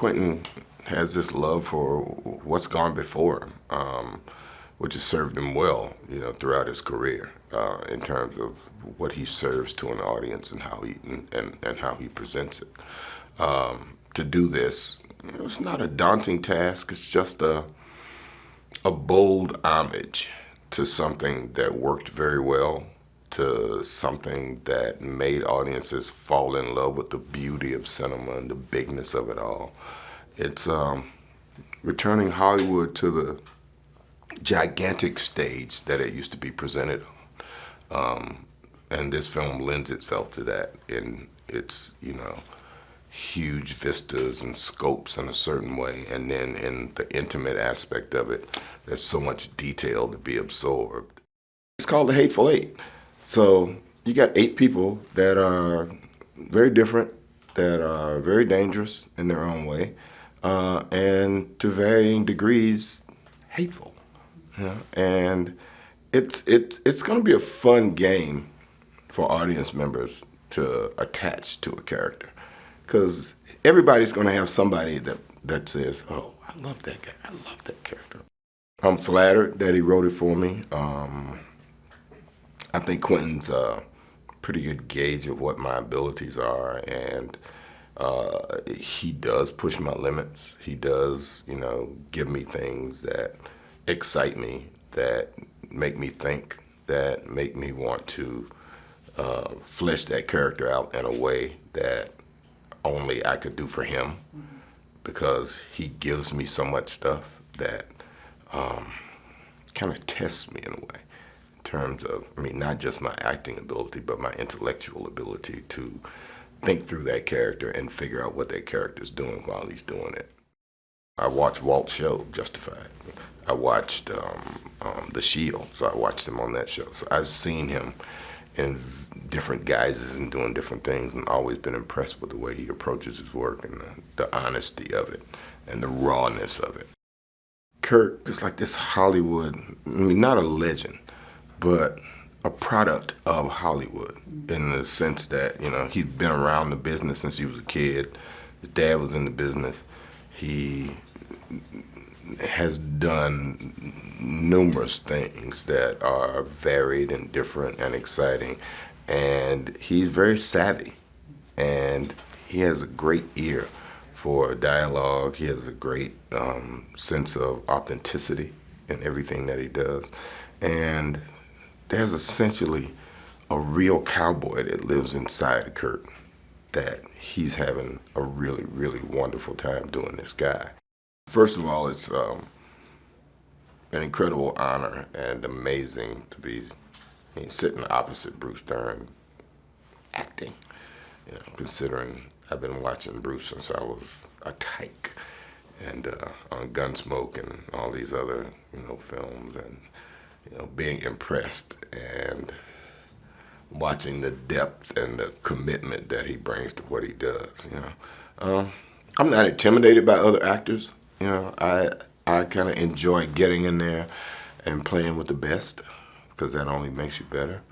Quentin has this love for what's gone before him, which has served him well, throughout his career, in terms of what he serves to an audience and how he presents it. To do this, it's not a daunting task. It's just a bold homage to something that worked very well, to something that made audiences fall in love with the beauty of cinema and the bigness of it all. It's returning Hollywood to the gigantic stage that it used to be presented on. And this film lends itself to that in its, huge vistas and scopes in a certain way. And then in the intimate aspect of it, there's so much detail to be absorbed. It's called The Hateful Eight. So you got 8 people that are very different, that are very dangerous in their own way, and to varying degrees hateful. And it's going to be a fun game for audience members to attach to a character, because everybody's going to have somebody that says, "Oh, I love that guy. I love that character." I'm flattered that he wrote it for me. I think Quentin's a pretty good gauge of what my abilities are, and he does push my limits. He does, give me things that excite me, that make me think, that make me want to flesh that character out in a way that only I could do for him, because he gives me so much stuff that kind of tests me in a way, in terms of, not just my acting ability, but my intellectual ability to think through that character and figure out what that character's doing while he's doing it. I watched Walt's show, Justified. I watched The Shield, so I watched him on that show. So I've seen him in different guises and doing different things, and always been impressed with the way he approaches his work and the honesty of it and the rawness of it. Kirk is like this Hollywood, not a legend, but a product of Hollywood, in the sense that, he's been around the business since he was a kid. His dad was in the business. He has done numerous things that are varied and different and exciting, and he's very savvy, and he has a great ear for dialogue. He has a great sense of authenticity in everything that he does, and there's essentially a real cowboy that lives inside Kurt, that he's having a really, really wonderful time doing this guy. First of all, it's an incredible honor and amazing to be sitting opposite Bruce Dern acting, considering I've been watching Bruce since I was a tyke, and on Gunsmoke and all these other, films, and, being impressed and watching the depth and the commitment that he brings to what he does, I'm not intimidated by other actors. I kind of enjoy getting in there and playing with the best, because that only makes you better.